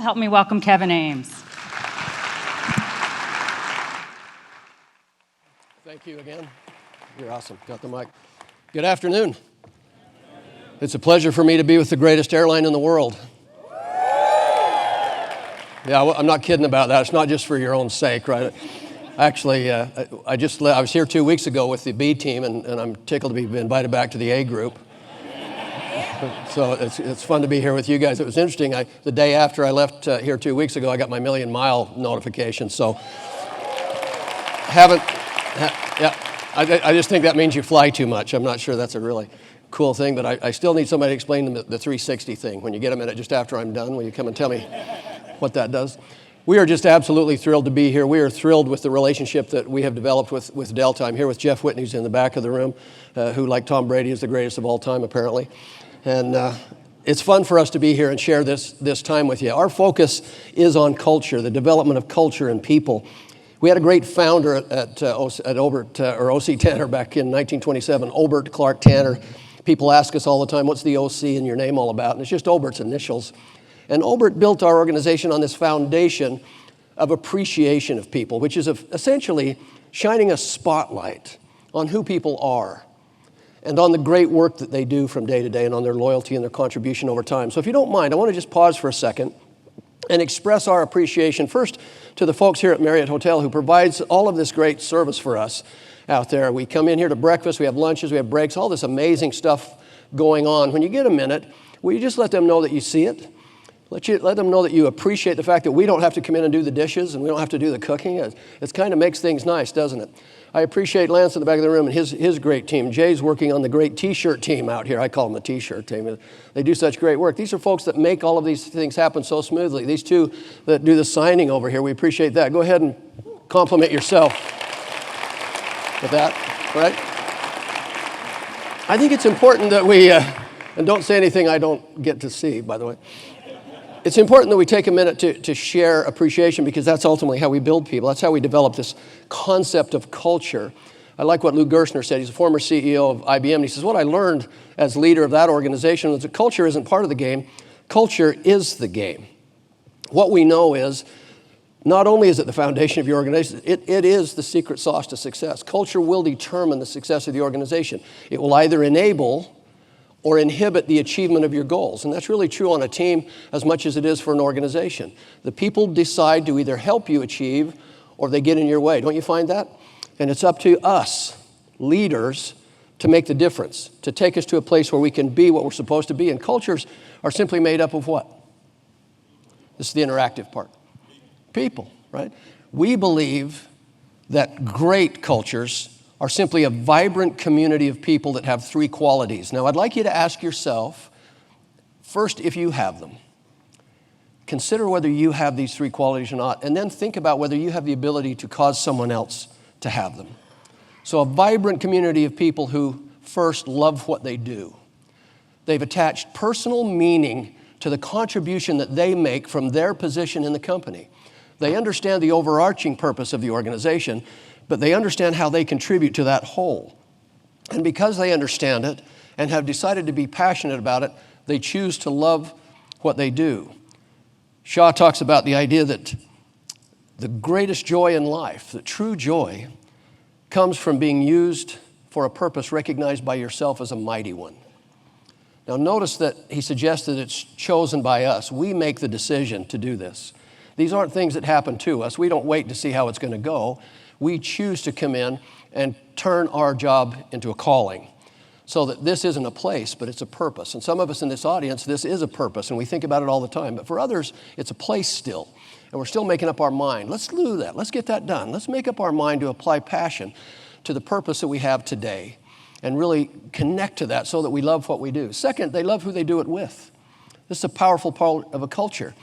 help me welcome Kevin Ames. Thank you again. You're awesome. Got the mic. Good afternoon. It's a pleasure for me to be with the greatest airline in the world. Yeah, I'm not kidding about that. It's not just for your own sake, right? Actually, I was here 2 weeks ago with the B team, and I'm tickled to be invited back to the A group. So it's fun to be here with you guys. It was interesting. The day after I left here 2 weeks ago, I got my million-mile notification. So I just think that means you fly too much. I'm not sure that's a really cool thing, but I still need somebody to explain the 360 thing. When you get a minute just after I'm done, will you come and tell me what that does? We are just absolutely thrilled to be here. We are thrilled with the relationship that we have developed with Delta. I'm here with Jeff Whitney, who's in the back of the room, who, like Tom Brady, is the greatest of all time, apparently. And it's fun for us to be here and share this time with you. Our focus is on culture, the development of culture and people. We had a great founder at Obert, or O.C. Tanner back in 1927, Obert Clark Tanner. People ask us all the time, what's the O.C. in your name all about? And it's just Obert's initials. And Obert built our organization on this foundation of appreciation of people, which is essentially shining a spotlight on who people are and on the great work that they do from day to day and on their loyalty and their contribution over time. So if you don't mind, I want to just pause for a second and express our appreciation first to the folks here at Marriott Hotel who provides all of this great service for us out there. We come in here to breakfast, we have lunches, we have breaks, all this amazing stuff going on. When you get a minute, will you just let them know that you see it? Let them know that you appreciate the fact that we don't have to come in and do the dishes and we don't have to do the cooking. It kind of makes things nice, doesn't it? I appreciate Lance in the back of the room and his great team. Jay's working on the great T-shirt team out here. I call them the T-shirt team. They do such great work. These are folks that make all of these things happen so smoothly. These two that do the signing over here, we appreciate that. Go ahead and compliment yourself with that, right? I think it's important that we, and don't say anything I don't get to see, by the way. It's important that we take a minute to share appreciation because that's ultimately how we build people. That's how we develop this concept of culture. I like what Lou Gerstner said. He's a former CEO of IBM. And he says, what I learned as leader of that organization was that culture isn't part of the game. Culture is the game. What we know is not only is it the foundation of your organization, it is the secret sauce to success. Culture will determine the success of the organization. It will either enable or inhibit the achievement of your goals. And that's really true on a team as much as it is for an organization. The people decide to either help you achieve or they get in your way. Don't you find that? And it's up to us, leaders, to make the difference, to take us to a place where we can be what we're supposed to be. And cultures are simply made up of what? This is the interactive part. People, right? We believe that great cultures are simply a vibrant community of people that have three qualities. Now, I'd like you to ask yourself, first, if you have them. Consider whether you have these three qualities or not, and then think about whether you have the ability to cause someone else to have them. So a vibrant community of people who first love what they do. They've attached personal meaning to the contribution that they make from their position in the company. They understand the overarching purpose of the organization, but they understand how they contribute to that whole. And because they understand it and have decided to be passionate about it, they choose to love what they do. Shaw talks about the idea that the greatest joy in life, the true joy, comes from being used for a purpose recognized by yourself as a mighty one. Now notice that he suggests that it's chosen by us. We make the decision to do this. These aren't things that happen to us. We don't wait to see how it's going to go. We choose to come in and turn our job into a calling so that this isn't a place, but it's a purpose. And some of us in this audience, this is a purpose, and we think about it all the time. But for others, it's a place still, and we're still making up our mind. Let's do that. Let's get that done. Let's make up our mind to apply passion to the purpose that we have today and really connect to that so that we love what we do. Second, they love who they do it with. This is a powerful part of a culture.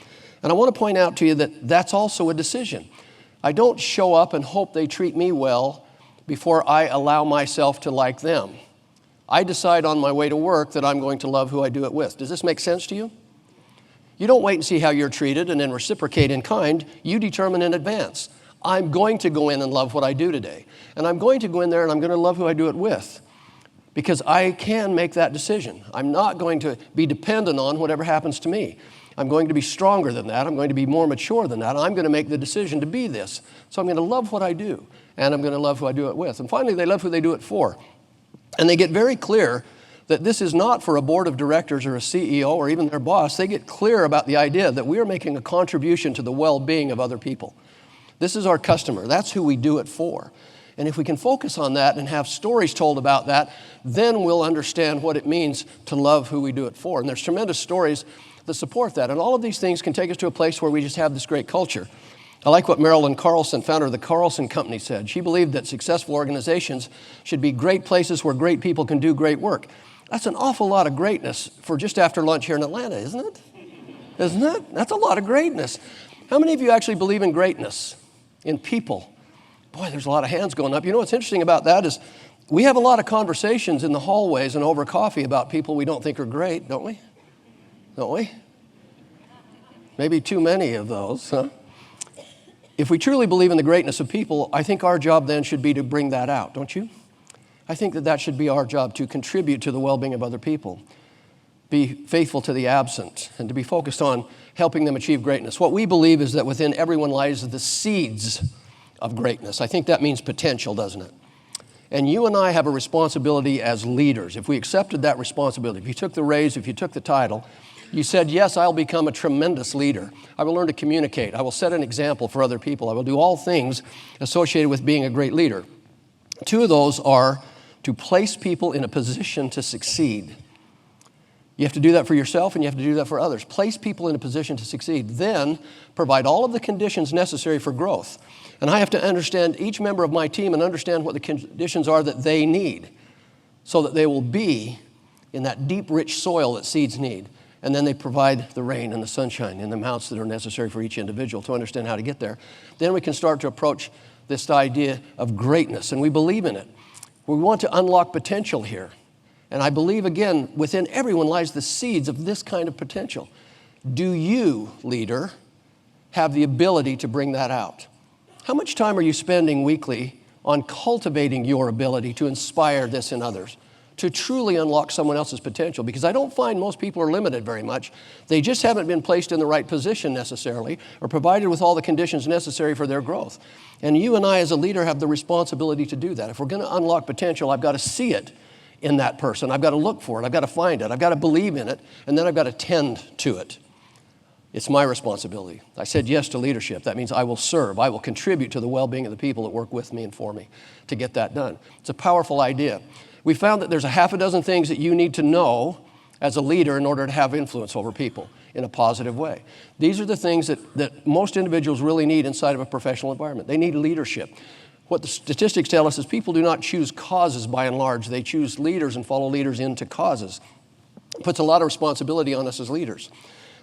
And I want to point out to you that that's also a decision. I don't show up and hope they treat me well before I allow myself to like them. I decide on my way to work that I'm going to love who I do it with. Does this make sense to you? You don't wait and see how you're treated and then reciprocate in kind. You determine in advance. I'm going to go in and love what I do today. And I'm going to go in there and I'm going to love who I do it with. Because I can make that decision. I'm not going to be dependent on whatever happens to me. I'm going to be stronger than that. I'm going to be more mature than that. I'm going to make the decision to be this. So I'm going to love what I do, and I'm going to love who I do it with. And finally, they love who they do it for. And they get very clear that this is not for a board of directors or a CEO or even their boss. They get clear about the idea that we are making a contribution to the well-being of other people. This is our customer. That's who we do it for. And if we can focus on that and have stories told about that, then we'll understand what it means to love who we do it for. And there's tremendous stories that support that. And all of these things can take us to a place where we just have this great culture. I like what Marilyn Carlson, founder of the Carlson Company, said. She believed that successful organizations should be great places where great people can do great work. That's an awful lot of greatness for just after lunch here in Atlanta, isn't it? Isn't it? That's a lot of greatness. How many of you actually believe in greatness, in people? Boy, there's a lot of hands going up. You know what's interesting about that is we have a lot of conversations in the hallways and over coffee about people we don't think are great, don't we? Don't we? Maybe too many of those, huh? If we truly believe in the greatness of people, I think our job then should be to bring that out, don't you? I think that should be our job, to contribute to the well-being of other people, be faithful to the absent, and to be focused on helping them achieve greatness. What we believe is that within everyone lies the seeds of greatness. I think that means potential, doesn't it? And you and I have a responsibility as leaders. If we accepted that responsibility, if you took the raise, if you took the title, you said, yes, I'll become a tremendous leader. I will learn to communicate. I will set an example for other people. I will do all things associated with being a great leader. Two of those are to place people in a position to succeed. You have to do that for yourself, and you have to do that for others. Place people in a position to succeed. Then provide all of the conditions necessary for growth. And I have to understand each member of my team and understand what the conditions are that they need so that they will be in that deep, rich soil that seeds need. And then they provide the rain and the sunshine in the amounts that are necessary for each individual to understand how to get there. Then we can start to approach this idea of greatness, and we believe in it. We want to unlock potential here. And I believe, again, within everyone lies the seeds of this kind of potential. Do you, leader, have the ability to bring that out? How much time are you spending weekly on cultivating your ability to inspire this in others, to truly unlock someone else's potential? Because I don't find most people are limited very much. They just haven't been placed in the right position necessarily or provided with all the conditions necessary for their growth. And you and I as a leader have the responsibility to do that. If we're going to unlock potential, I've got to see it in that person. I've got to look for it. I've got to find it. I've got to believe in it. And then I've got to tend to it. It's my responsibility. I said yes to leadership. That means I will serve. I will contribute to the well-being of the people that work with me and for me to get that done. It's a powerful idea. We found that there's a half a dozen things that you need to know as a leader in order to have influence over people in a positive way. These are the things that most individuals really need inside of a professional environment. They need leadership. What the statistics tell us is people do not choose causes by and large. They choose leaders and follow leaders into causes. It puts a lot of responsibility on us as leaders.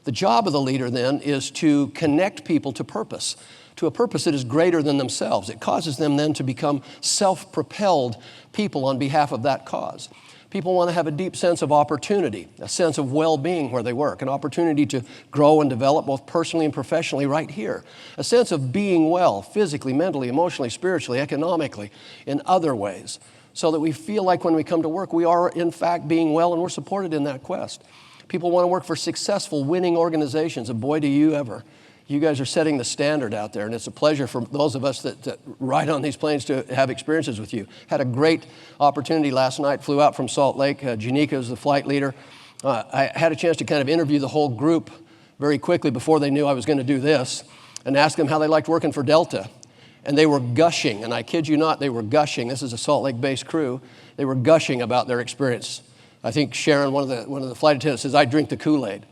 The job of the leader then is to connect people to purpose, to a purpose that is greater than themselves. It causes them then to become self-propelled people on behalf of that cause. People want to have a deep sense of opportunity, a sense of well-being where they work, an opportunity to grow and develop both personally and professionally right here, a sense of being well physically, mentally, emotionally, spiritually, economically, in other ways, so that we feel like when we come to work, we are in fact being well and we're supported in that quest. People want to work for successful, winning organizations, and boy, do you ever. You guys are setting the standard out there, and it's a pleasure for those of us that ride on these planes to have experiences with you. Had a great opportunity last night, flew out from Salt Lake. Janika is the flight leader. I had a chance to kind of interview the whole group very quickly before they knew I was going to do this and ask them how they liked working for Delta. And they were gushing, and I kid you not, they were gushing. This is a Salt Lake-based crew. They were gushing about their experience. I think Sharon, one of the flight attendants, says, I drink the Kool-Aid.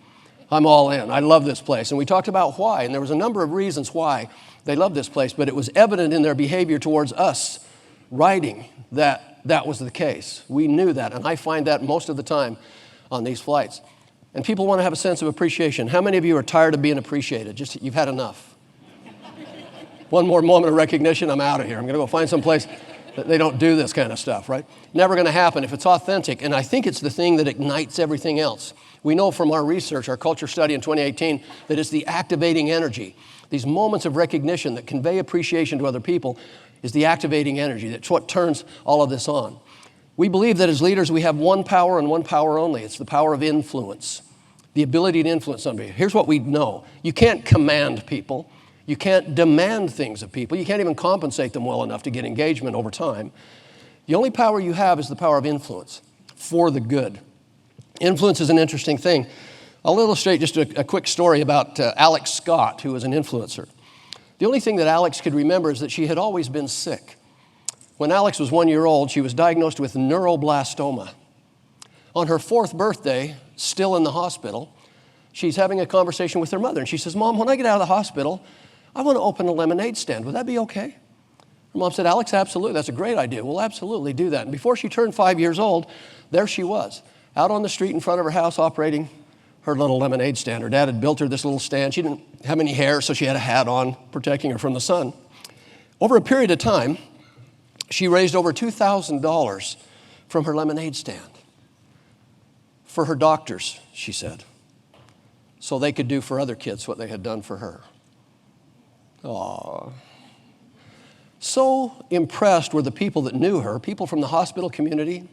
I'm all in. I love this place. And we talked about why, and there was a number of reasons why they loved this place, but it was evident in their behavior towards us riding that that was the case. We knew that, and I find that most of the time on these flights. And people want to have a sense of appreciation. How many of you are tired of being appreciated? Just you've had enough. One more moment of recognition, I'm out of here. I'm going to go find some place that they don't do this kind of stuff, right? Never going to happen if it's authentic, and I think it's the thing that ignites everything else. We know from our research, our culture study in 2018, that it's the activating energy. These moments of recognition that convey appreciation to other people is the activating energy. That's what turns all of this on. We believe that as leaders, we have one power and one power only. It's the power of influence. the ability to influence somebody. Here's what we know. You can't command people. You can't demand things of people. You can't even compensate them well enough to get engagement over time. The only power you have is the power of influence for the good. Influence is an interesting thing. I'll illustrate just a quick story about Alex Scott, who was an influencer. The only thing that Alex could remember is that she had always been sick. When Alex was 1 year old, she was diagnosed with neuroblastoma. On her 4th birthday, still in the hospital, she's having a conversation with her mother, and she says, "Mom, when I get out of the hospital, I want to open a lemonade stand. Would that be okay?" Her mom said, "Alex, absolutely. That's a great idea. We'll absolutely do that." And before she turned 5 years old, there she was, out on the street in front of her house operating her little lemonade stand. Her dad had built her this little stand. She didn't have any hair, so she had a hat on, protecting her from the sun. Over a period of time, she raised over $2,000 from her lemonade stand for her doctors, she said, so they could do for other kids what they had done for her. Aww. So impressed were the people that knew her, people from the hospital community,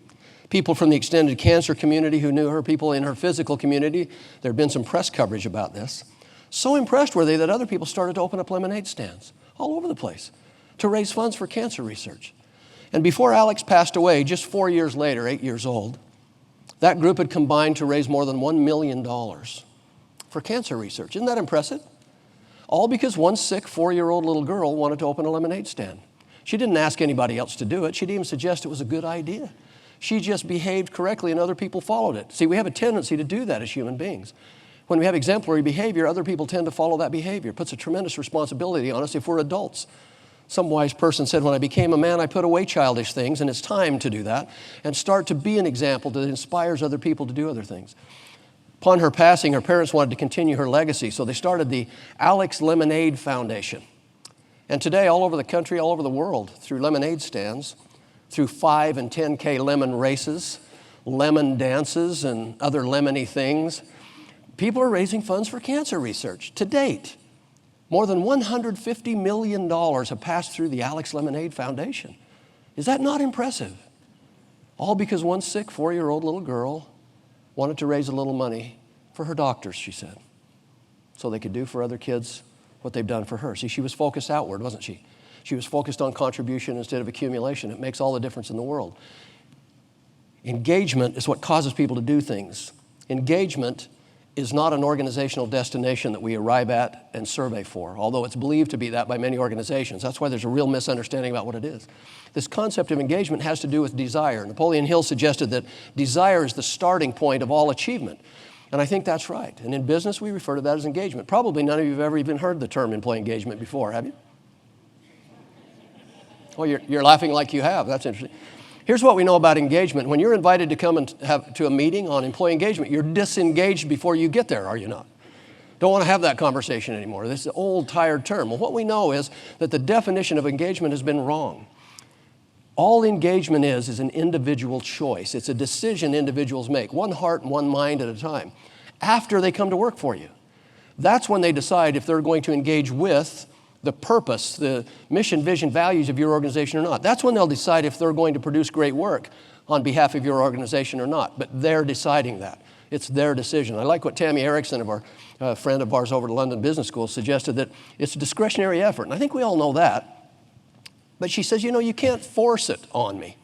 people from the extended cancer community who knew her, people in her physical community. There had been some press coverage about this. So impressed were they that other people started to open up lemonade stands all over the place to raise funds for cancer research. And before Alex passed away, just 4 years later, 8 years old, that group had combined to raise more than $1 million for cancer research. Isn't that impressive? All because one sick 4-year-old little girl wanted to open a lemonade stand. She didn't ask anybody else to do it. She didn't even suggest it was a good idea. She just behaved correctly and other people followed it. See, we have a tendency to do that as human beings. When we have exemplary behavior, other people tend to follow that behavior. It puts a tremendous responsibility on us if we're adults. Some wise person said, "When I became a man, I put away childish things," and it's time to do that and start to be an example that inspires other people to do other things. Upon her passing, her parents wanted to continue her legacy, so they started the Alex Lemonade Foundation. And today, all over the country, all over the world, through lemonade stands, through 5 and 10K lemon races, lemon dances, and other lemony things, people are raising funds for cancer research. To date, more than $150 million have passed through the Alex Lemonade Foundation. Is that not impressive? All because one sick 4-year-old little girl wanted to raise a little money for her doctors, she said, so they could do for other kids what they've done for her. See, she was focused outward, wasn't she? She was focused on contribution instead of accumulation. It makes all the difference in the world. Engagement is what causes people to do things. Engagement is not an organizational destination that we arrive at and survey for, although it's believed to be that by many organizations. That's why there's a real misunderstanding about what it is. This concept of engagement has to do with desire. Napoleon Hill suggested that desire is the starting point of all achievement. And I think that's right. And in business, we refer to that as engagement. Probably none of you have ever even heard the term employee engagement before, have you? Well, you're laughing like you have. That's interesting. Here's what we know about engagement. When you're invited to come and to a meeting on employee engagement, you're disengaged before you get there, are you not? Don't want to have that conversation anymore. This is an old, tired term. Well, what we know is that the definition of engagement has been wrong. All engagement is an individual choice. It's a decision individuals make, one heart and one mind at a time, after they come to work for you. That's when they decide if they're going to engage with the purpose, the mission, vision, values of your organization or not. That's when they'll decide if they're going to produce great work on behalf of your organization or not. But they're deciding that. It's their decision. I like what Tammy Erickson, a friend of ours over at London Business School, suggested, that it's a discretionary effort. And I think we all know that. But she says, you can't force it on me.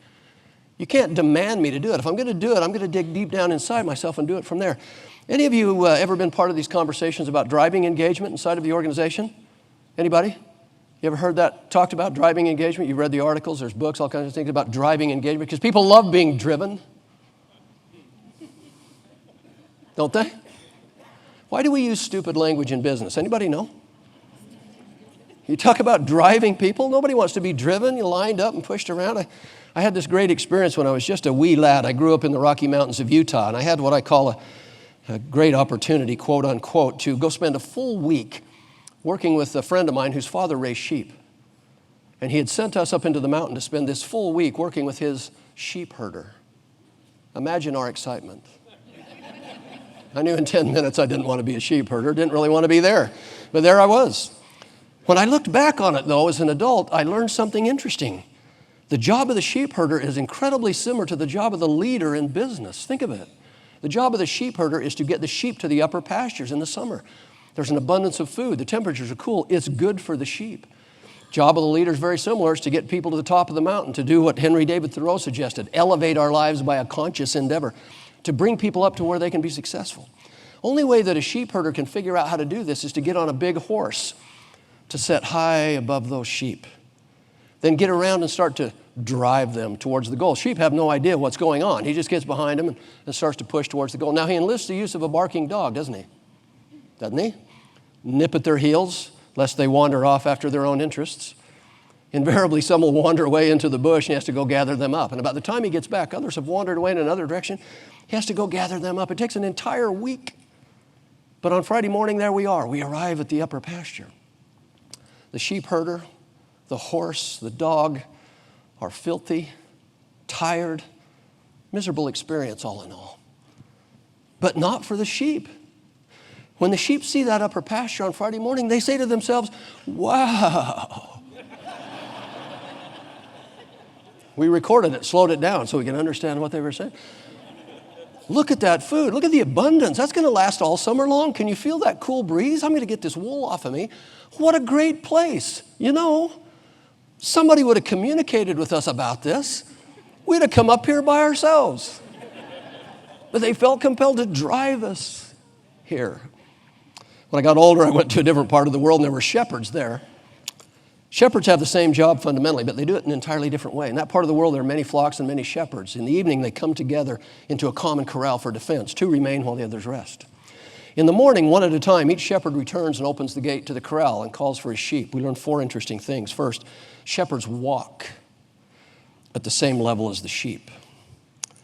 You can't demand me to do it. If I'm going to do it, I'm going to dig deep down inside myself and do it from there. Any of you ever been part of these conversations about driving engagement inside of the organization? Anybody? You ever heard that talked about, driving engagement? You've read the articles, there's books, all kinds of things about driving engagement, because people love being driven. Don't they? Why do we use stupid language in business? Anybody know? You talk about driving people. Nobody wants to be driven. You're lined up and pushed around. I had this great experience when I was just a wee lad. I grew up in the Rocky Mountains of Utah, and I had what I call a great opportunity, quote unquote, to go spend a full week working with a friend of mine whose father raised sheep. And he had sent us up into the mountain to spend this full week working with his sheep herder. Imagine our excitement. I knew in 10 minutes I didn't want to be a sheep herder, didn't really want to be there. But there I was. When I looked back on it, though, as an adult, I learned something interesting. The job of the sheep herder is incredibly similar to the job of the leader in business. Think of it. The job of the sheep herder is to get the sheep to the upper pastures in the summer. There's an abundance of food. The temperatures are cool. It's good for the sheep. Job of the leader is very similar. It's to get people to the top of the mountain, to do what Henry David Thoreau suggested, elevate our lives by a conscious endeavor, to bring people up to where they can be successful. Only way that a sheep herder can figure out how to do this is to get on a big horse, to set high above those sheep. Then get around and start to drive them towards the goal. Sheep have no idea what's going on. He just gets behind them and starts to push towards the goal. Now, he enlists the use of a barking dog, doesn't he? Doesn't he? Nip at their heels, lest they wander off after their own interests. Invariably, some will wander away into the bush and he has to go gather them up. And about the time he gets back, others have wandered away in another direction. He has to go gather them up. It takes an entire week. But on Friday morning, there we are. We arrive at the upper pasture. The sheep herder, the horse, the dog are filthy, tired, miserable experience all in all. But not for the sheep. When the sheep see that upper pasture on Friday morning, they say to themselves, wow. We recorded it, slowed it down so we can understand what they were saying. Look at that food. Look at the abundance. That's going to last all summer long. Can you feel that cool breeze? I'm going to get this wool off of me. What a great place. You know, somebody would have communicated with us about this. We'd have come up here by ourselves. But they felt compelled to drive us here. When I got older, I went to a different part of the world, and there were shepherds there. Shepherds have the same job fundamentally, but they do it in an entirely different way. In that part of the world, there are many flocks and many shepherds. In the evening, they come together into a common corral for defense. Two remain while the others rest. In the morning, one at a time, each shepherd returns and opens the gate to the corral and calls for his sheep. We learn 4 interesting things. First, shepherds walk at the same level as the sheep.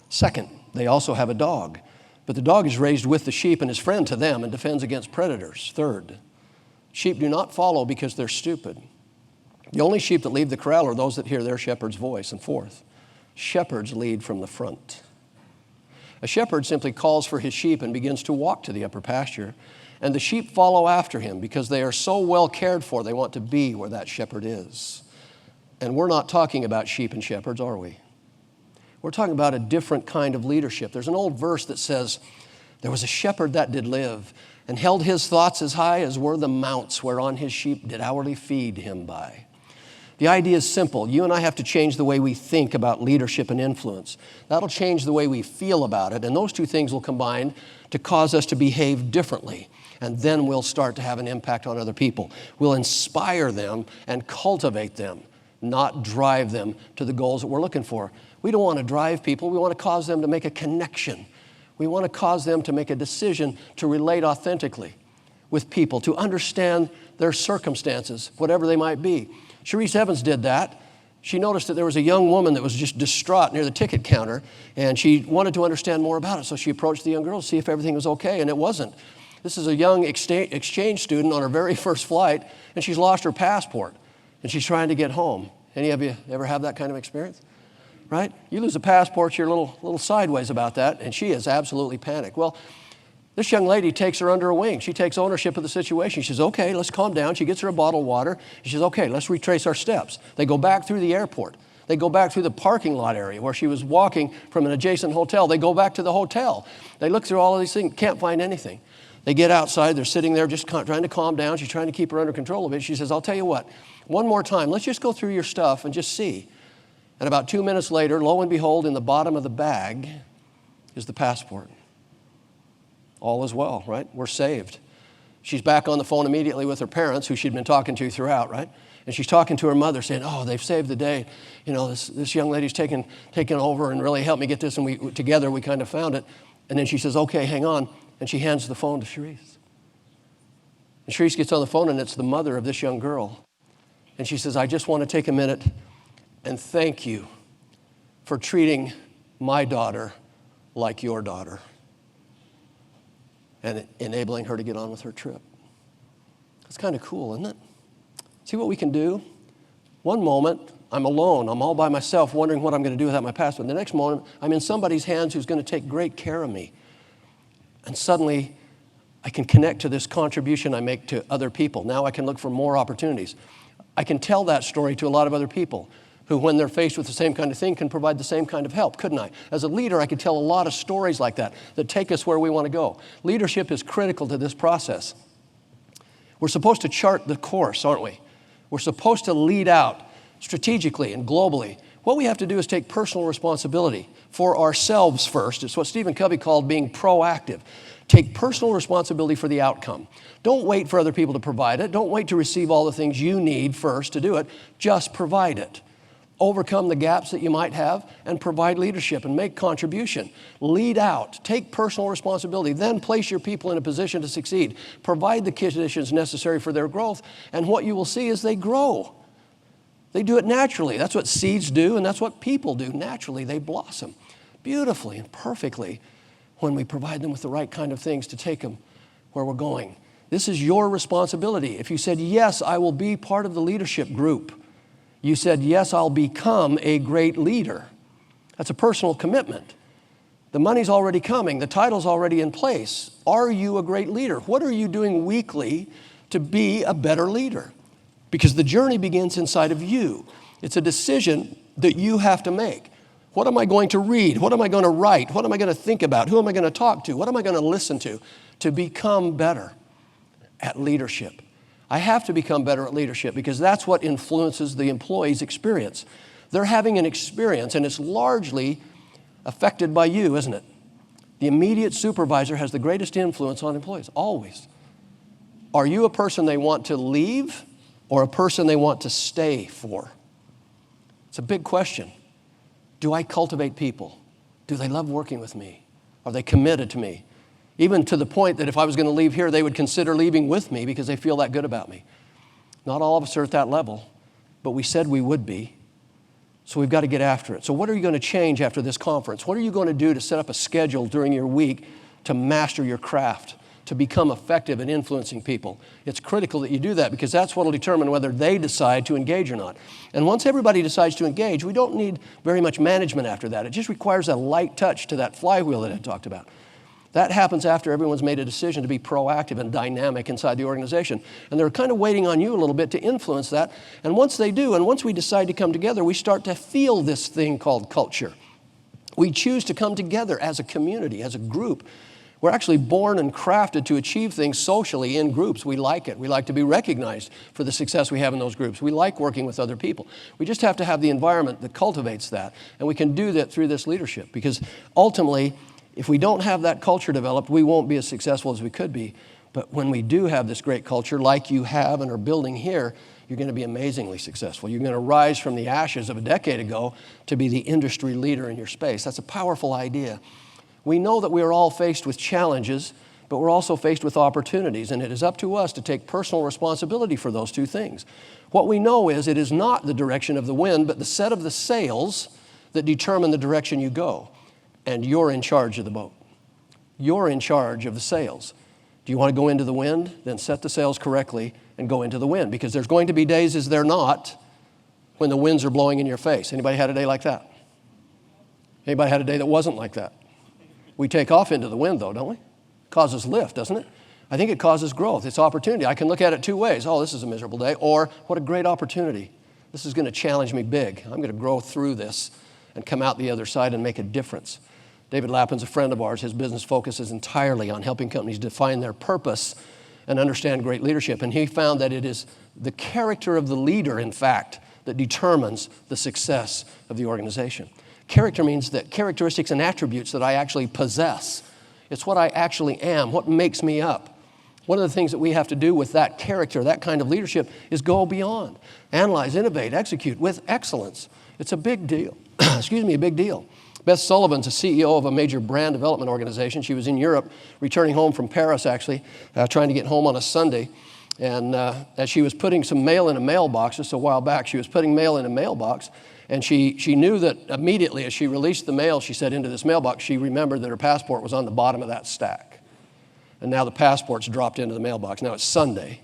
Second, they also have a dog, but the dog is raised with the sheep and is friend to them and defends against predators. Third, sheep do not follow because they're stupid. The only sheep that leave the corral are those that hear their shepherd's voice. And fourth, shepherds lead from the front. A shepherd simply calls for his sheep and begins to walk to the upper pasture, and the sheep follow after him because they are so well cared for, they want to be where that shepherd is. And we're not talking about sheep and shepherds, are we? We're talking about a different kind of leadership. There's an old verse that says, there was a shepherd that did live, and held his thoughts as high as were the mounts whereon his sheep did hourly feed him by. The idea is simple. You and I have to change the way we think about leadership and influence. That'll change the way we feel about it, and those two things will combine to cause us to behave differently. And then we'll start to have an impact on other people. We'll inspire them and cultivate them, not drive them to the goals that we're looking for. We don't want to drive people. We want to cause them to make a connection. We want to cause them to make a decision to relate authentically with people, to understand their circumstances, whatever they might be. Sharice Evans did that. She noticed that there was a young woman that was just distraught near the ticket counter, and she wanted to understand more about it, so she approached the young girl to see if everything was okay, and it wasn't. This is a young exchange student on her very first flight, and she's lost her passport, and she's trying to get home. Any of you ever have that kind of experience? Right? You lose a passport, you're a little sideways about that, and she is absolutely panicked. Well, this young lady takes her under her wing. She takes ownership of the situation. She says, okay, let's calm down. She gets her a bottle of water. She says, okay, let's retrace our steps. They go back through the airport. They go back through the parking lot area where she was walking from an adjacent hotel. They go back to the hotel. They look through all of these things, can't find anything. They get outside. They're sitting there just trying to calm down. She's trying to keep her under control a bit. She says, I'll tell you what, one more time, let's just go through your stuff and just see. And about 2 minutes later, lo and behold, in the bottom of the bag is the passport. All is well, right? We're saved. She's back on the phone immediately with her parents, who she'd been talking to throughout, right? And she's talking to her mother saying, oh, they've saved the day. You know, this young lady's taken over and really helped me get this, and together we kind of found it. And then she says, okay, hang on. And she hands the phone to Sharice. And Sharice gets on the phone, and it's the mother of this young girl. And she says, I just want to take a minute and thank you for treating my daughter like your daughter and enabling her to get on with her trip. It's kind of cool, isn't it? See what we can do? One moment, I'm alone. I'm all by myself wondering what I'm going to do without my passport. The next moment, I'm in somebody's hands who's going to take great care of me. And suddenly, I can connect to this contribution I make to other people. Now I can look for more opportunities. I can tell that story to a lot of other people. who, when they're faced with the same kind of thing, can provide the same kind of help, couldn't I? As a leader, I could tell a lot of stories like that take us where we want to go. Leadership is critical to this process. We're supposed to chart the course, aren't we? We're supposed to lead out strategically and globally. What we have to do is take personal responsibility for ourselves first. It's what Stephen Covey called being proactive. Take personal responsibility for the outcome. Don't wait for other people to provide it. Don't wait to receive all the things you need first to do it. Just provide it. Overcome the gaps that you might have and provide leadership and make contribution. Lead out. Take personal responsibility. Then place your people in a position to succeed. Provide the conditions necessary for their growth. And what you will see is they grow. They do it naturally. That's what seeds do, and that's what people do. Naturally, they blossom beautifully and perfectly when we provide them with the right kind of things to take them where we're going. This is your responsibility. If you said, yes, I will be part of the leadership group, you said, yes, I'll become a great leader. That's a personal commitment. The money's already coming. The title's already in place. Are you a great leader? What are you doing weekly to be a better leader? Because the journey begins inside of you. It's a decision that you have to make. What am I going to read? What am I going to write? What am I going to think about? Who am I going to talk to? What am I going to listen to become better at leadership? I have to become better at leadership because that's what influences the employee's experience. They're having an experience, and it's largely affected by you, isn't it? The immediate supervisor has the greatest influence on employees, always. Are you a person they want to leave or a person they want to stay for? It's a big question. Do I cultivate people? Do they love working with me? Are they committed to me? Even to the point that if I was going to leave here, they would consider leaving with me because they feel that good about me. Not all of us are at that level, but we said we would be. So we've got to get after it. So what are you going to change after this conference? What are you going to do to set up a schedule during your week to master your craft, to become effective in influencing people? It's critical that you do that because that's what will determine whether they decide to engage or not. And once everybody decides to engage, we don't need very much management after that. It just requires a light touch to that flywheel that I talked about. That happens after everyone's made a decision to be proactive and dynamic inside the organization. And they're kind of waiting on you a little bit to influence that. And once they do, and once we decide to come together, we start to feel this thing called culture. We choose to come together as a community, as a group. We're actually born and crafted to achieve things socially in groups. We like it. We like to be recognized for the success we have in those groups. We like working with other people. We just have to have the environment that cultivates that. And we can do that through this leadership because ultimately, if we don't have that culture developed, we won't be as successful as we could be. But when we do have this great culture, like you have and are building here, you're going to be amazingly successful. You're going to rise from the ashes of a decade ago to be the industry leader in your space. That's a powerful idea. We know that we are all faced with challenges, but we're also faced with opportunities, and it is up to us to take personal responsibility for those two things. What we know is it is not the direction of the wind, but the set of the sails that determine the direction you go. And you're in charge of the boat. You're in charge of the sails. Do you want to go into the wind? Then set the sails correctly and go into the wind, because there's going to be days, is there not, when the winds are blowing in your face. Anybody had a day like that? Anybody had a day that wasn't like that? We take off into the wind, though, don't we? It causes lift, doesn't it? I think it causes growth. It's opportunity. I can look at it two ways. Oh, this is a miserable day. Or, what a great opportunity. This is going to challenge me big. I'm going to grow through this and come out the other side and make a difference. David Lappin's a friend of ours. His business focuses entirely on helping companies define their purpose and understand great leadership. And he found that it is the character of the leader, in fact, that determines the success of the organization. Character means that characteristics and attributes that I actually possess. It's what I actually am, what makes me up. One of the things that we have to do with that character, that kind of leadership, is go beyond. Analyze, innovate, execute with excellence. It's a big deal. A big deal. Beth Sullivan's a CEO of a major brand development organization. She was in Europe, returning home from Paris, actually, trying to get home on a Sunday. And as she was putting some mail in a mailbox, just a while back, she was putting mail in a mailbox, and she knew that immediately as she released the mail, she said, into this mailbox, she remembered that her passport was on the bottom of that stack. And now the passport's dropped into the mailbox. Now it's Sunday.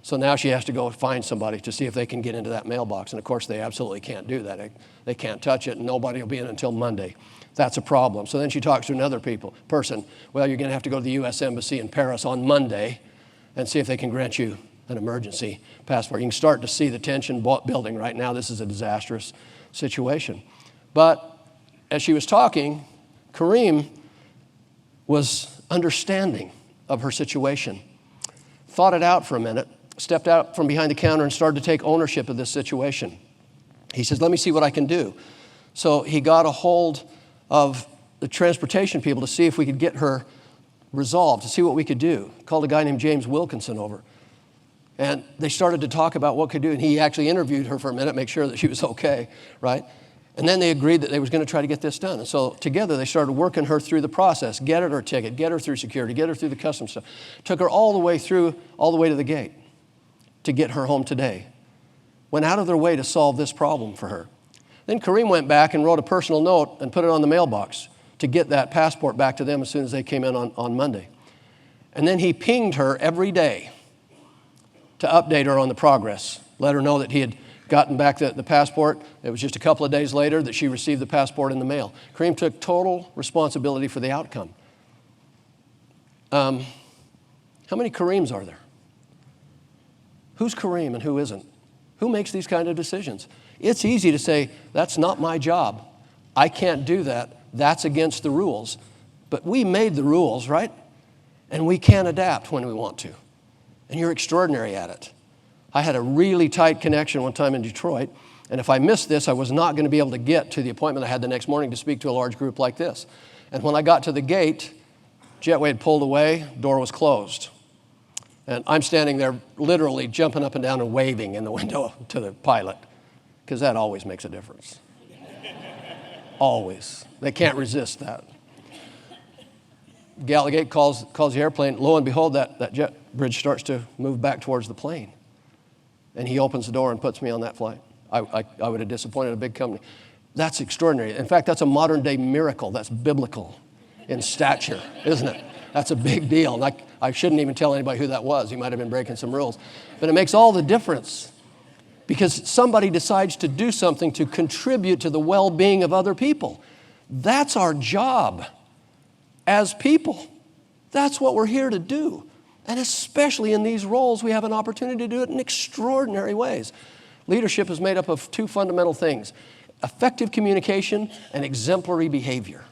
So now she has to go find somebody to see if they can get into that mailbox. And of course, they absolutely can't do that. They can't touch it, and nobody will be in until Monday. That's a problem. So then she talks to another person. Well, you're going to have to go to the U.S. Embassy in Paris on Monday and see if they can grant you an emergency passport. You can start to see the tension building right now. This is a disastrous situation. But as she was talking, Kareem was understanding of her situation, thought it out for a minute, stepped out from behind the counter and started to take ownership of this situation. He says, let me see what I can do. So he got a hold of the transportation people to see if we could get her resolved, to see what we could do. Called a guy named James Wilkinson over. And they started to talk about what could do. And he actually interviewed her for a minute, make sure that she was okay, right? And then they agreed that they was going to try to get this done. And so together they started working her through the process, get her ticket, get her through security, get her through the customs stuff. Took her all the way to the gate to get her home today. Went out of their way to solve this problem for her. Then Kareem went back and wrote a personal note and put it on the mailbox to get that passport back to them as soon as they came in on Monday. And then he pinged her every day to update her on the progress, let her know that he had gotten back the passport. It was just a couple of days later that she received the passport in the mail. Kareem took total responsibility for the outcome. How many Kareems are there? Who's Kareem and who isn't? Who makes these kind of decisions? It's easy to say, that's not my job. I can't do that. That's against the rules. But we made the rules, right? And we can adapt when we want to. And you're extraordinary at it. I had a really tight connection one time in Detroit, and if I missed this, I was not going to be able to get to the appointment I had the next morning to speak to a large group like this. And when I got to the gate, Jetway had pulled away, door was closed. And I'm standing there literally jumping up and down and waving in the window to the pilot, because that always makes a difference. Always. They can't resist that. Gallagate calls the airplane. Lo and behold, that jet bridge starts to move back towards the plane. And he opens the door and puts me on that flight. I would have disappointed a big company. That's extraordinary. In fact, that's a modern day miracle. That's biblical in stature, isn't it? That's a big deal. And I shouldn't even tell anybody who that was. He might have been breaking some rules. But it makes all the difference because somebody decides to do something to contribute to the well-being of other people. That's our job as people. That's what we're here to do. And especially in these roles, we have an opportunity to do it in extraordinary ways. Leadership is made up of two fundamental things: effective communication and exemplary behavior.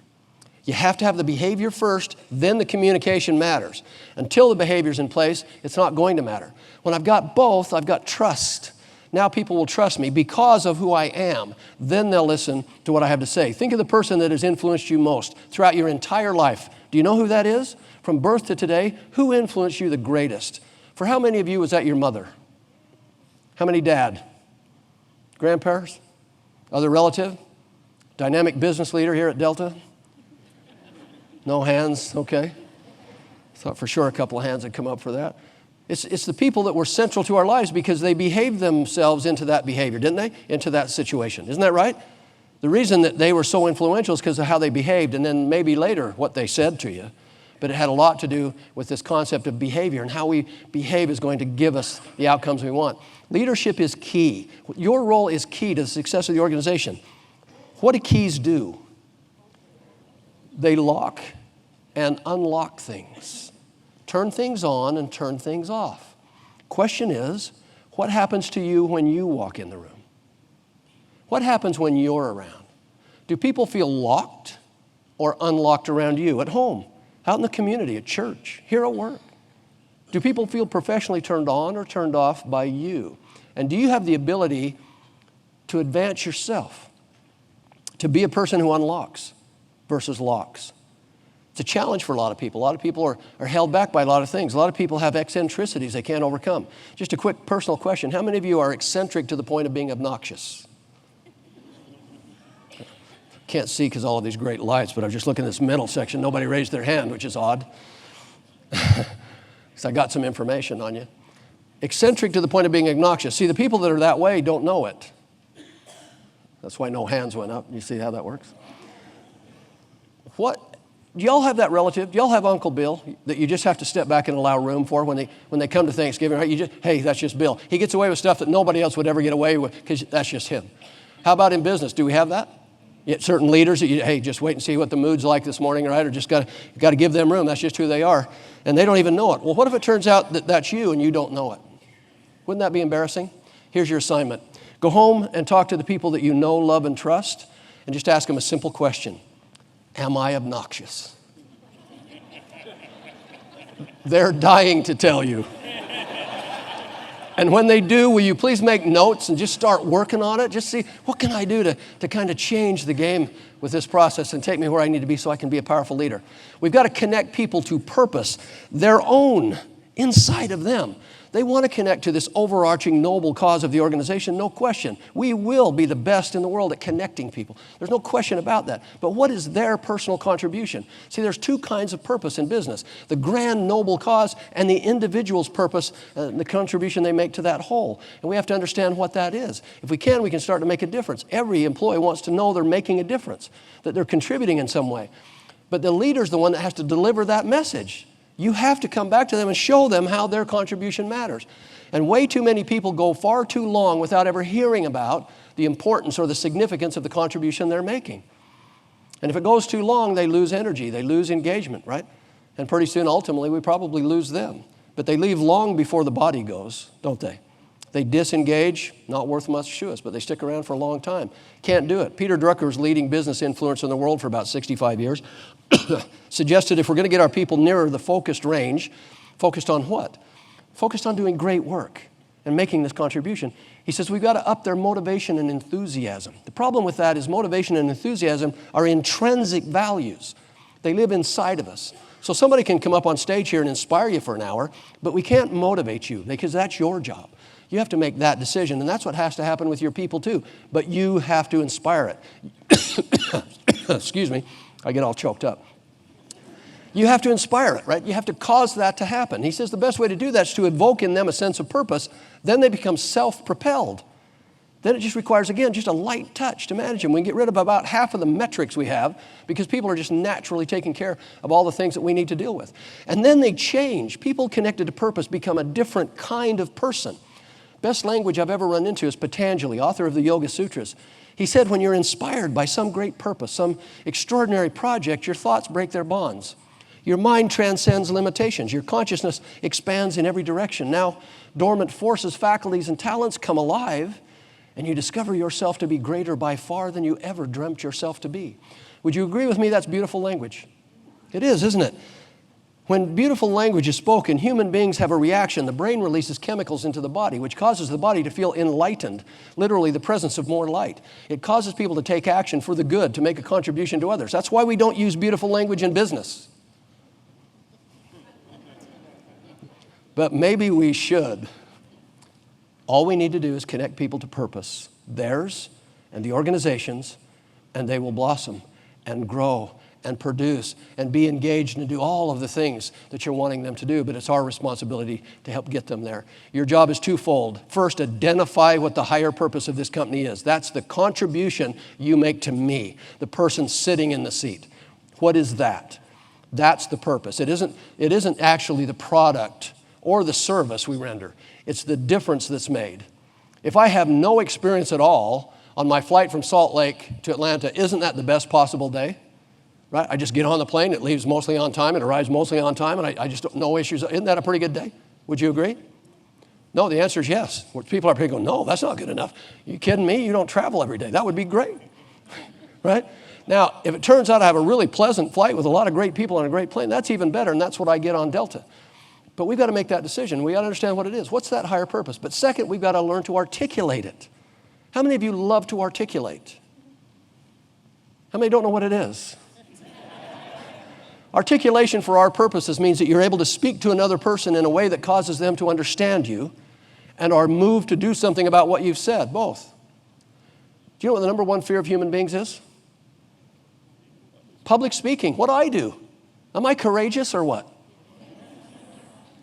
You have to have the behavior first, then the communication matters. Until the behavior's in place, it's not going to matter. When I've got both, I've got trust. Now people will trust me because of who I am. Then they'll listen to what I have to say. Think of the person that has influenced you most throughout your entire life. Do you know who that is? From birth to today, who influenced you the greatest? For how many of you was that your mother? How many dad? Grandparents? Other relative? Dynamic business leader here at Delta? No hands? Okay. Thought for sure a couple of hands had come up for that. It's the people that were central to our lives because they behaved themselves into that behavior, didn't they? Into that situation. Isn't that right? The reason that they were so influential is because of how they behaved, and then maybe later what they said to you. But it had a lot to do with this concept of behavior, and how we behave is going to give us the outcomes we want. Leadership is key. Your role is key to the success of the organization. What do keys do? They lock and unlock things. Turn things on and turn things off. Question is, what happens to you when you walk in the room? What happens when you're around? Do people feel locked or unlocked around you at home, out in the community, at church, here at work? Do people feel professionally turned on or turned off by you? And do you have the ability to advance yourself, to be a person who unlocks versus locks? It's a challenge for a lot of people. A lot of people are held back by a lot of things. A lot of people have eccentricities they can't overcome. Just a quick personal question. How many of you are eccentric to the point of being obnoxious? Can't see because all of these great lights, but I'm just looking at this middle section. Nobody raised their hand, which is odd. So I got some information on you. Eccentric to the point of being obnoxious. See, the people that are that way don't know it. That's why no hands went up. You see how that works? Do y'all have that relative? Do y'all have Uncle Bill that you just have to step back and allow room for when they come to Thanksgiving? Right? Hey, that's just Bill. He gets away with stuff that nobody else would ever get away with because that's just him. How about in business? Do we have that? Yet certain leaders that hey, just wait and see what the mood's like this morning, right? Or just got to give them room. That's just who they are. And they don't even know it. Well, what if it turns out that that's you and you don't know it? Wouldn't that be embarrassing? Here's your assignment. Go home and talk to the people that you know, love, and trust, and just ask them a simple question. Am I obnoxious? They're dying to tell you. And when they do, will you please make notes and just start working on it? Just see, what can I do to kind of change the game with this process and take me where I need to be so I can be a powerful leader? We've got to connect people to purpose, their own, inside of them. They want to connect to this overarching noble cause of the organization, no question. We will be the best in the world at connecting people. There's no question about that. But what is their personal contribution? See, there's two kinds of purpose in business. The grand noble cause and the individual's purpose, the contribution they make to that whole. And we have to understand what that is. If we can start to make a difference. Every employee wants to know they're making a difference, that they're contributing in some way. But the leader's the one that has to deliver that message. You have to come back to them and show them how their contribution matters. And way too many people go far too long without ever hearing about the importance or the significance of the contribution they're making. And if it goes too long, they lose energy, they lose engagement, right? And pretty soon, ultimately, we probably lose them. But they leave long before the body goes, don't they? They disengage, not worth much to us, but they stick around for a long time. Can't do it. Peter Drucker's leading business influence in the world for about 65 years, suggested if we're going to get our people nearer the focused range, focused on what? Focused on doing great work and making this contribution. He says we've got to up their motivation and enthusiasm. The problem with that is motivation and enthusiasm are intrinsic values. They live inside of us. So somebody can come up on stage here and inspire you for an hour, but we can't motivate you because that's your job. You have to make that decision, and that's what has to happen with your people too. But you have to inspire it. Excuse me, I get all choked up. You have to inspire it, right? You have to cause that to happen. He says the best way to do that is to evoke in them a sense of purpose. Then they become self-propelled. Then it just requires, again, just a light touch to manage them. We can get rid of about half of the metrics we have because people are just naturally taking care of all the things that we need to deal with. And then they change. People connected to purpose become a different kind of person. Best language I've ever run into is Patanjali, author of the Yoga Sutras. He said, when you're inspired by some great purpose, some extraordinary project, your thoughts break their bonds. Your mind transcends limitations. Your consciousness expands in every direction. Now, dormant forces, faculties, and talents come alive, and you discover yourself to be greater by far than you ever dreamt yourself to be. Would you agree with me that's beautiful language? It is, isn't it? When beautiful language is spoken, human beings have a reaction. The brain releases chemicals into the body, which causes the body to feel enlightened, literally the presence of more light. It causes people to take action for the good, to make a contribution to others. That's why we don't use beautiful language in business. But maybe we should. All we need to do is connect people to purpose, theirs and the organization's, and they will blossom and grow and produce and be engaged and do all of the things that you're wanting them to do, but it's our responsibility to help get them there. Your job is twofold. First, identify what the higher purpose of this company is. That's the contribution you make to me, the person sitting in the seat. What is that? That's the purpose. It isn't actually the product or the service we render. It's the difference that's made. If I have no experience at all on my flight from Salt Lake to Atlanta, isn't that the best possible day? Right? I just get on the plane, it leaves mostly on time, it arrives mostly on time, and I just don't, no issues. Isn't that a pretty good day? Would you agree? No, the answer is yes. People are going, no, that's not good enough. You kidding me? You don't travel every day. That would be great. Right? Now, if it turns out I have a really pleasant flight with a lot of great people on a great plane, that's even better, and that's what I get on Delta. But we've got to make that decision. We've got to understand what it is. What's that higher purpose? But second, we've got to learn to articulate it. How many of you love to articulate? How many don't know what it is? Articulation for our purposes means that you're able to speak to another person in a way that causes them to understand you and are moved to do something about what you've said, both. Do you know what the number one fear of human beings is? Public speaking. What do I do? Am I courageous or what?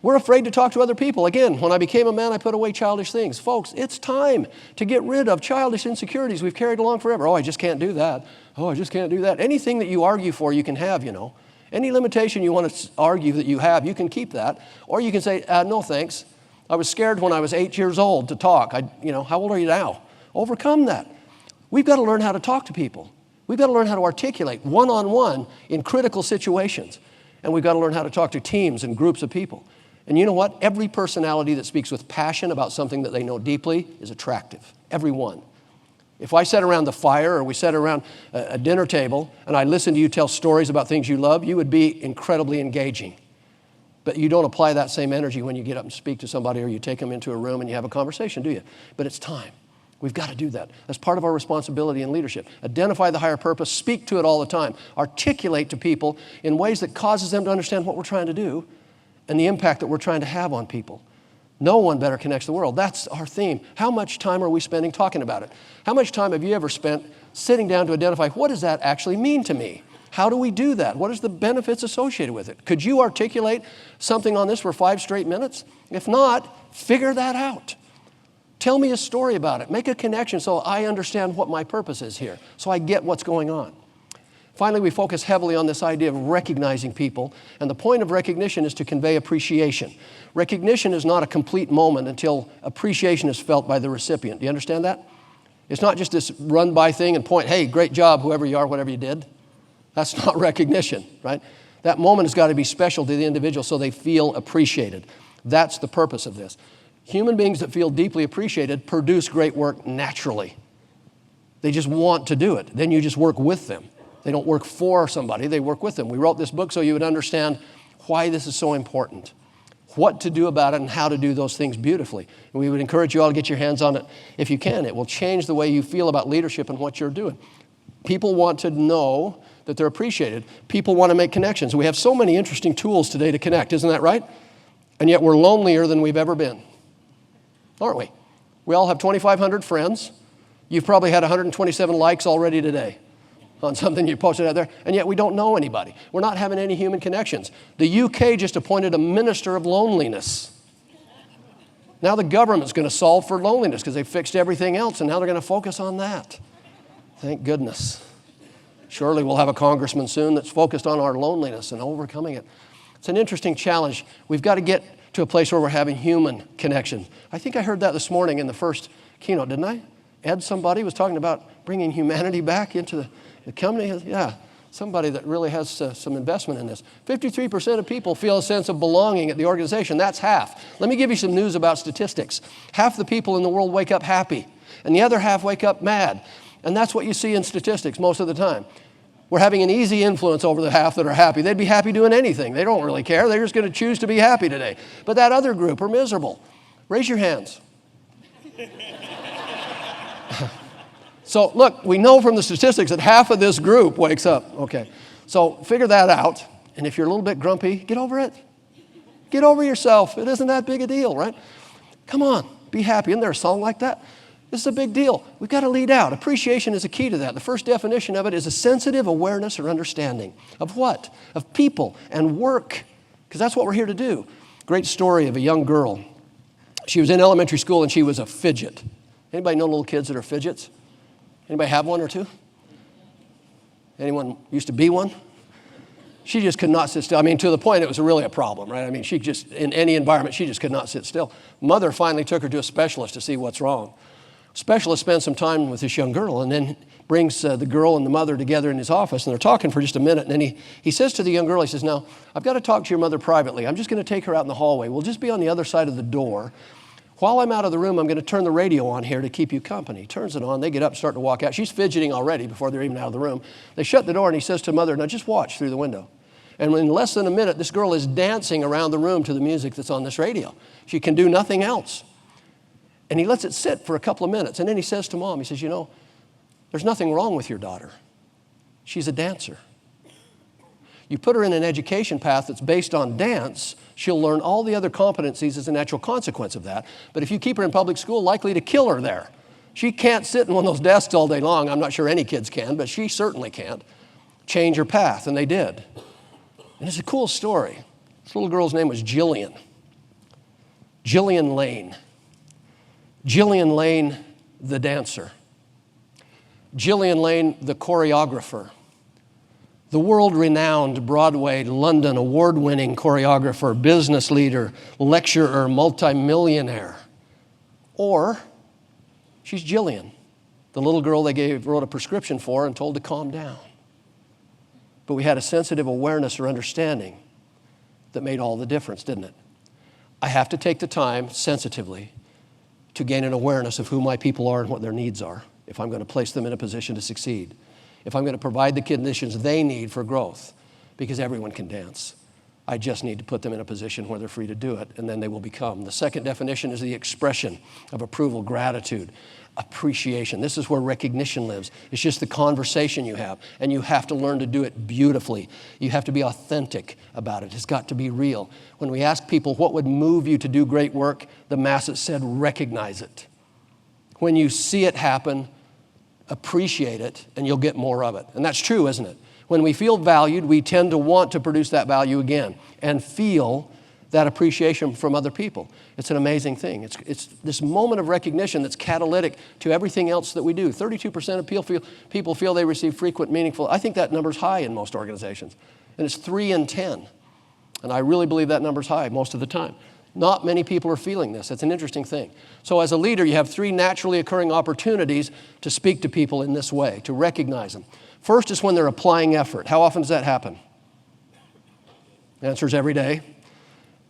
We're afraid to talk to other people. Again, when I became a man, I put away childish things. Folks, it's time to get rid of childish insecurities we've carried along forever. Oh, I just can't do that. Oh, I just can't do that. Anything that you argue for, you can have, you know. Any limitation you want to argue that you have, you can keep that. Or you can say, no thanks. I was scared when I was 8 years old to talk. How old are you now? Overcome that. We've got to learn how to talk to people. We've got to learn how to articulate one-on-one in critical situations. And we've got to learn how to talk to teams and groups of people. And you know what? Every personality that speaks with passion about something that they know deeply is attractive. Every one. If I sat around the fire or we sat around a dinner table and I listened to you tell stories about things you love, you would be incredibly engaging. But you don't apply that same energy when you get up and speak to somebody or you take them into a room and you have a conversation, do you? But it's time. We've got to do that. That's part of our responsibility in leadership. Identify the higher purpose, speak to it all the time, articulate to people in ways that causes them to understand what we're trying to do and the impact that we're trying to have on people. No one better connects the world. That's our theme. How much time are we spending talking about it? How much time have you ever spent sitting down to identify what does that actually mean to me? How do we do that? What is the benefits associated with it? Could you articulate something on this for 5 straight minutes? If not, figure that out. Tell me a story about it. Make a connection so I understand what my purpose is here, so I get what's going on. Finally, we focus heavily on this idea of recognizing people, and the point of recognition is to convey appreciation. Recognition is not a complete moment until appreciation is felt by the recipient. Do you understand that? It's not just this run-by thing and point, hey, great job, whoever you are, whatever you did. That's not recognition, right? That moment has got to be special to the individual so they feel appreciated. That's the purpose of this. Human beings that feel deeply appreciated produce great work naturally. They just want to do it. Then you just work with them. They don't work for somebody, they work with them. We wrote this book so you would understand why this is so important, what to do about it, and how to do those things beautifully. And we would encourage you all to get your hands on it if you can. It will change the way you feel about leadership and what you're doing. People want to know that they're appreciated. People want to make connections. We have so many interesting tools today to connect, isn't that right? And yet we're lonelier than we've ever been, aren't we? We all have 2,500 friends. You've probably had 127 likes already today on something you posted out there, and yet we don't know anybody. We're not having any human connections. The UK just appointed a minister of loneliness. Now the government's going to solve for loneliness because they fixed everything else, and now they're going to focus on that. Thank goodness. Surely we'll have a congressman soon that's focused on our loneliness and overcoming it. It's an interesting challenge. We've got to get to a place where we're having human connection. I think I heard that this morning in the first keynote, didn't I? Ed, somebody was talking about bringing humanity back into the company. Yeah, somebody that really has some investment in this. 53% of people feel a sense of belonging at the organization. That's half. Let me give you some news about statistics. Half the people in the world wake up happy, and the other half wake up mad. And that's what you see in statistics most of the time. We're having an easy influence over the half that are happy. They'd be happy doing anything. They don't really care. They're just going to choose to be happy today. But that other group are miserable. Raise your hands. So look, we know from the statistics that half of this group wakes up. Okay, so figure that out. And if you're a little bit grumpy, get over it. Get over yourself. It isn't that big a deal, right? Come on, be happy. Isn't there a song like that? This is a big deal. We've got to lead out. Appreciation is a key to that. The first definition of it is a sensitive awareness or understanding. Of what? Of people and work, because that's what we're here to do. Great story of a young girl. She was in elementary school and she was a fidget. Anybody know little kids that are fidgets? Anybody have one or two? Anyone used to be one? She just could not sit still. I mean, to the point it was really a problem, right? I mean, she just, in any environment, she just could not sit still. Mother finally took her to a specialist to see what's wrong. Specialist spends some time with this young girl and then brings the girl and the mother together in his office, and they're talking for just a minute. And then he says to the young girl, he says, now, I've got to talk to your mother privately. I'm just going to take her out in the hallway. We'll just be on the other side of the door. While I'm out of the room, I'm going to turn the radio on here to keep you company. He turns it on. They get up and start to walk out. She's fidgeting already before they're even out of the room. They shut the door, and he says to mother, now just watch through the window. And in less than a minute, this girl is dancing around the room to the music that's on this radio. She can do nothing else. And he lets it sit for a couple of minutes. And then he says to mom, he says, you know, there's nothing wrong with your daughter. She's a dancer. You put her in an education path that's based on dance, she'll learn all the other competencies as a natural consequence of that. But if you keep her in public school, likely to kill her there. She can't sit in one of those desks all day long. I'm not sure any kids can, but she certainly can't. Change her path, and they did. And it's a cool story. This little girl's name was Jillian. Jillian Lane. Jillian Lane, the dancer. Jillian Lane, the choreographer. The world-renowned Broadway, London, award-winning choreographer, business leader, lecturer, multimillionaire. Or she's Jillian, the little girl they wrote a prescription for and told to calm down. But we had a sensitive awareness or understanding that made all the difference, didn't it? I have to take the time sensitively to gain an awareness of who my people are and what their needs are if I'm going to place them in a position to succeed, if I'm going to provide the conditions they need for growth, because everyone can dance. I just need to put them in a position where they're free to do it, and then they will become. The second definition is the expression of approval, gratitude, appreciation. This is where recognition lives. It's just the conversation you have, and you have to learn to do it beautifully. You have to be authentic about it. It's got to be real. When we ask people what would move you to do great work, the masses said recognize it. When you see it happen, appreciate it, and you'll get more of it. And that's true, isn't it? When we feel valued, we tend to want to produce that value again and feel that appreciation from other people. It's an amazing thing. It's this moment of recognition that's catalytic to everything else that we do. 32% of people feel they receive frequent, meaningful. I think that number's high in most organizations. And it's 3 in 10. And I really believe that number's high most of the time. Not many people are feeling this. It's an interesting thing. So as a leader, you have 3 naturally occurring opportunities to speak to people in this way, to recognize them. First is when they're applying effort. How often does that happen? The answer is every day.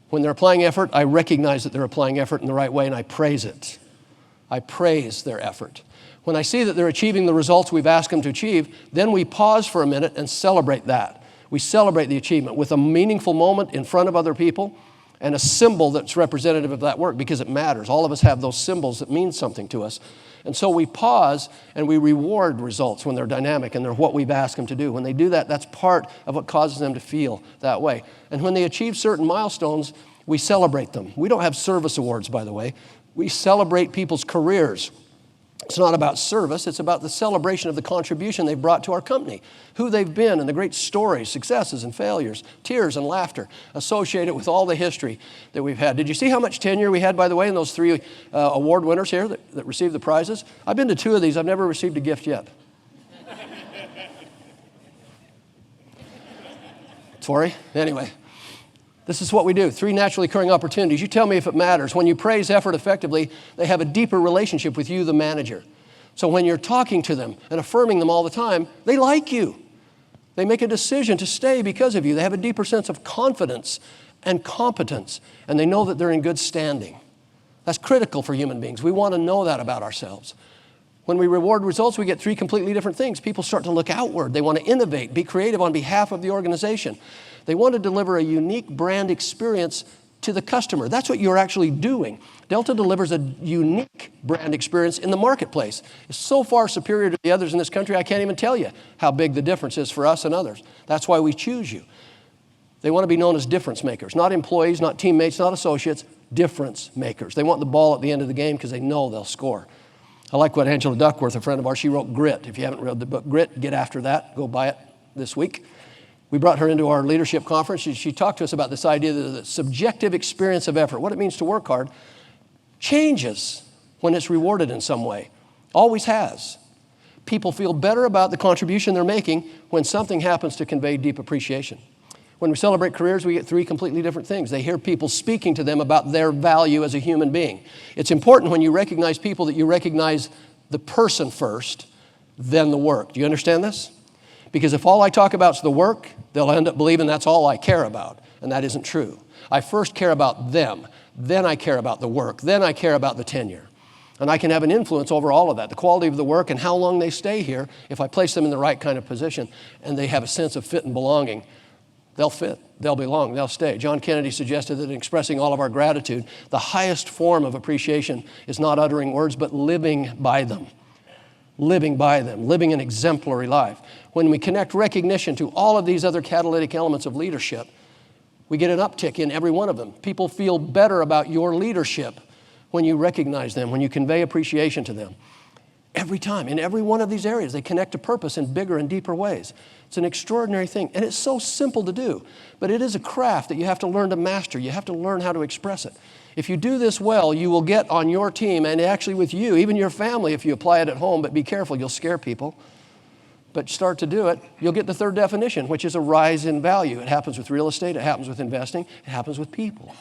When they're applying effort, I recognize that they're applying effort in the right way, and I praise it. I praise their effort. When I see that they're achieving the results we've asked them to achieve, then we pause for a minute and celebrate that. We celebrate the achievement with a meaningful moment in front of other people and a symbol that's representative of that work, because it matters. All of us have those symbols that mean something to us. And so we pause and we reward results when they're dynamic and they're what we've asked them to do. When they do that, that's part of what causes them to feel that way. And when they achieve certain milestones, we celebrate them. We don't have service awards, by the way. We celebrate people's careers. It's not about service. It's about the celebration of the contribution they've brought to our company, who they've been, and the great stories, successes and failures, tears and laughter associated with all the history that we've had. Did you see how much tenure we had, by the way, in those 3 award winners here that received the prizes? I've been to 2 of these. I've never received a gift yet. Sorry. Anyway. This is what we do, 3 naturally occurring opportunities. You tell me if it matters. When you praise effort effectively, they have a deeper relationship with you, the manager. So when you're talking to them and affirming them all the time, they like you. They make a decision to stay because of you. They have a deeper sense of confidence and competence, and they know that they're in good standing. That's critical for human beings. We want to know that about ourselves. When we reward results, we get 3 completely different things. People start to look outward. They want to innovate, be creative on behalf of the organization. They want to deliver a unique brand experience to the customer. That's what you're actually doing. Delta delivers a unique brand experience in the marketplace. It's so far superior to the others in this country, I can't even tell you how big the difference is for us and others. That's why we choose you. They want to be known as difference makers, not employees, not teammates, not associates, difference makers. They want the ball at the end of the game because they know they'll score. I like what Angela Duckworth, a friend of ours, she wrote Grit. If you haven't read the book Grit, get after that. Go buy it this week. We brought her into our leadership conference. She talked to us about this idea that the subjective experience of effort, what it means to work hard, changes when it's rewarded in some way. Always has. People feel better about the contribution they're making when something happens to convey deep appreciation. When we celebrate careers, we get 3 completely different things. They hear people speaking to them about their value as a human being. It's important when you recognize people that you recognize the person first, then the work. Do you understand this? Because if all I talk about is the work, they'll end up believing that's all I care about, and that isn't true. I first care about them, then I care about the work, then I care about the tenure. And I can have an influence over all of that, the quality of the work and how long they stay here. If I place them in the right kind of position and they have a sense of fit and belonging, they'll fit, they'll belong, they'll stay. John Kennedy suggested that in expressing all of our gratitude, the highest form of appreciation is not uttering words, but living by them. Living by them, living an exemplary life. When we connect recognition to all of these other catalytic elements of leadership, we get an uptick in every one of them. People feel better about your leadership when you recognize them, when you convey appreciation to them. Every time, in every one of these areas, they connect to purpose in bigger and deeper ways. It's an extraordinary thing, and it's so simple to do, but it is a craft that you have to learn to master. You have to learn how to express it. If you do this well, you will get on your team, and actually with you, even your family, if you apply it at home, but be careful, you'll scare people. But start to do it, you'll get the 3rd definition, which is a rise in value. It happens with real estate, it happens with investing, it happens with people.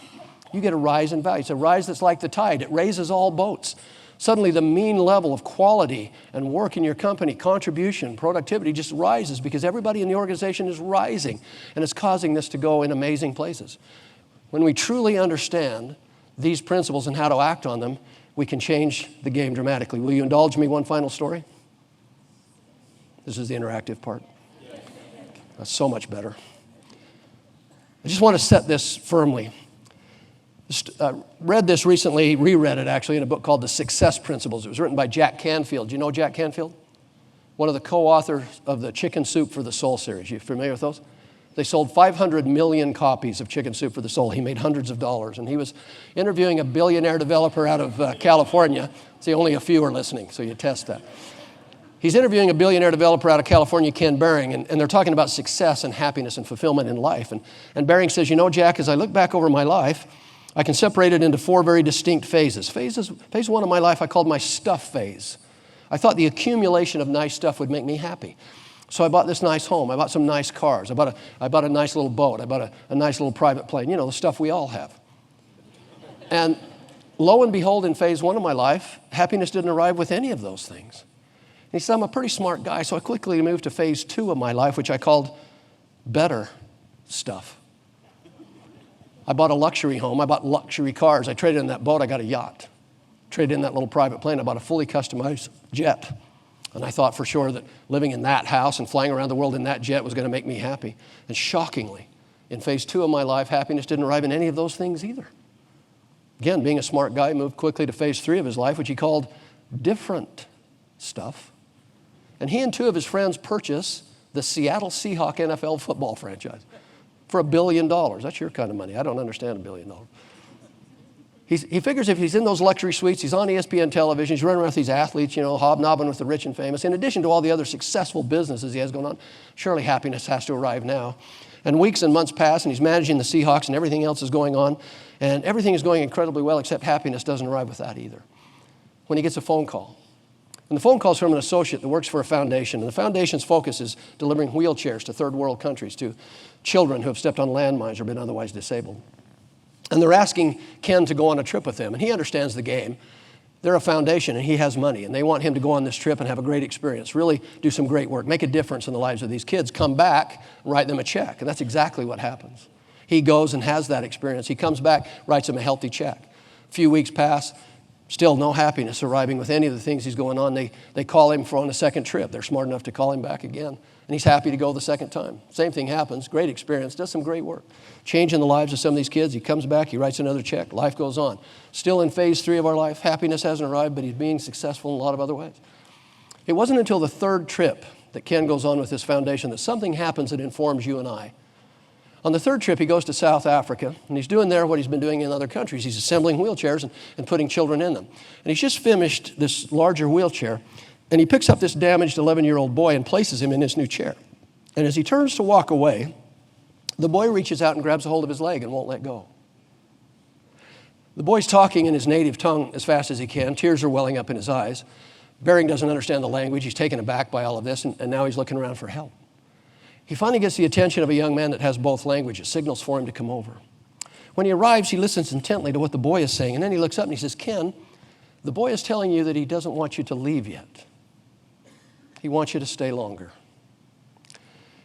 You get a rise in value. It's a rise that's like the tide. It raises all boats. Suddenly the mean level of quality and work in your company, contribution, productivity just rises because everybody in the organization is rising, and it's causing this to go in amazing places. When we truly understand these principles and how to act on them, we can change the game dramatically. Will you indulge me one final story? This is the interactive part. That's so much better. I just want to set this firmly. Read this recently, reread it actually, in a book called The Success Principles. It was written by Jack Canfield. Do you know Jack Canfield? One of the co-authors of the Chicken Soup for the Soul series. You familiar with those? They sold 500 million copies of Chicken Soup for the Soul. He made hundreds of dollars. And he was interviewing a billionaire developer out of California. See, only a few are listening, so you test that. He's interviewing a billionaire developer out of California, Ken Behring, and they're talking about success and happiness and fulfillment in life. And Behring says, you know, Jack, as I look back over my life, I can separate it into 4 very distinct phases. Phase 1 of my life I called my stuff phase. I thought the accumulation of nice stuff would make me happy. So I bought this nice home. I bought some nice cars. I bought a nice little boat. I bought a nice little private plane. You know, the stuff we all have. And lo and behold, in phase 1 of my life, happiness didn't arrive with any of those things. And he said, I'm a pretty smart guy, so I quickly moved to phase 2 of my life, which I called better stuff. I bought a luxury home. I bought luxury cars. I traded in that boat. I got a yacht. Traded in that little private plane. I bought a fully customized jet. And I thought for sure that living in that house and flying around the world in that jet was going to make me happy. And shockingly, in phase 2 of my life, happiness didn't arrive in any of those things either. Again, being a smart guy, moved quickly to phase 3 of his life, which he called different stuff. And he and 2 of his friends purchased the Seattle Seahawks NFL football franchise for $1 billion. That's your kind of money. I don't understand $1 billion. He figures if he's in those luxury suites, he's on ESPN television, he's running around with these athletes, you know, hobnobbing with the rich and famous, in addition to all the other successful businesses he has going on, surely happiness has to arrive now. And weeks and months pass, and he's managing the Seahawks, and everything else is going on, and everything is going incredibly well, except happiness doesn't arrive with that either. When he gets a phone call. And the phone call is from an associate that works for a foundation, and the foundation's focus is delivering wheelchairs to third world countries, to children who have stepped on landmines or been otherwise disabled. And they're asking Ken to go on a trip with them, and he understands the game. They're a foundation, and he has money, and they want him to go on this trip and have a great experience, really do some great work, make a difference in the lives of these kids, come back, write them a check, and that's exactly what happens. He goes and has that experience. He comes back, writes them a healthy check. A few weeks pass, still no happiness arriving with any of the things he's going on. They call him for on a second trip. They're smart enough to call him back again. And he's happy to go the second time. Same thing happens. Great experience. Does some great work. Changing the lives of some of these kids. He comes back. He writes another check. Life goes on. Still in phase 3 of our life. Happiness hasn't arrived, but he's being successful in a lot of other ways. It wasn't until the 3rd trip that Ken goes on with this foundation that something happens that informs you and I. On the 3rd trip, he goes to South Africa, and he's doing there what he's been doing in other countries. He's assembling wheelchairs and putting children in them. And he's just finished this larger wheelchair, and he picks up this damaged 11-year-old boy and places him in his new chair. And as he turns to walk away, the boy reaches out and grabs a hold of his leg and won't let go. The boy's talking in his native tongue as fast as he can. Tears are welling up in his eyes. Behring doesn't understand the language. He's taken aback by all of this, and now he's looking around for help. He finally gets the attention of a young man that has both languages, signals for him to come over. When he arrives, he listens intently to what the boy is saying, and then he looks up and he says, Ken, the boy is telling you that he doesn't want you to leave yet. He wants you to stay longer.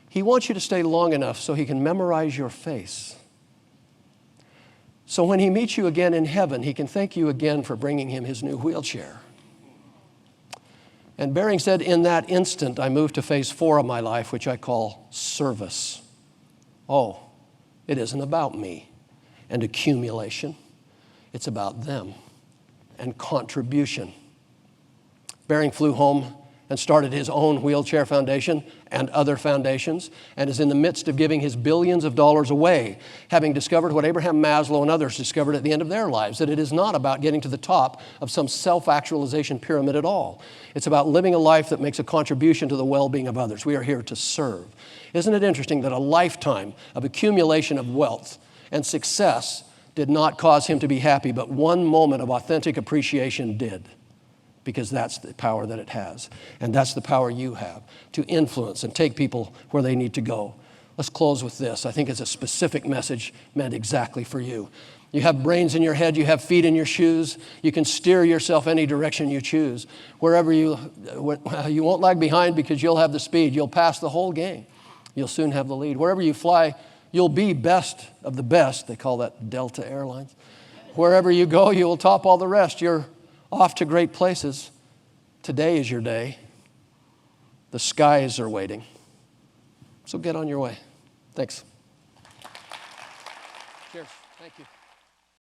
He wants you to stay long enough so he can memorize your face. So when he meets you again in heaven, he can thank you again for bringing him his new wheelchair. And Behring said, in that instant, I moved to phase 4 of my life, which I call service. Oh, it isn't about me and accumulation. It's about them and contribution. Behring flew home and started his own wheelchair foundation and other foundations, and is in the midst of giving his billions of dollars away, having discovered what Abraham Maslow and others discovered at the end of their lives, that it is not about getting to the top of some self-actualization pyramid at all. It's about living a life that makes a contribution to the well-being of others. We are here to serve. Isn't it interesting that a lifetime of accumulation of wealth and success did not cause him to be happy, but one moment of authentic appreciation did? Because that's the power that it has. And that's the power you have to influence and take people where they need to go. Let's close with this. I think it's a specific message meant exactly for you. You have brains in your head, you have feet in your shoes, you can steer yourself any direction you choose. Wherever you won't lag behind because you'll have the speed. You'll pass the whole game. You'll soon have the lead. Wherever you fly, You'll be best of the best. They call that Delta Airlines. Wherever you go, you will top all the rest. You're off to great places. Today is your day. The skies are waiting. So get on your way. Thanks. Cheers. Thank you.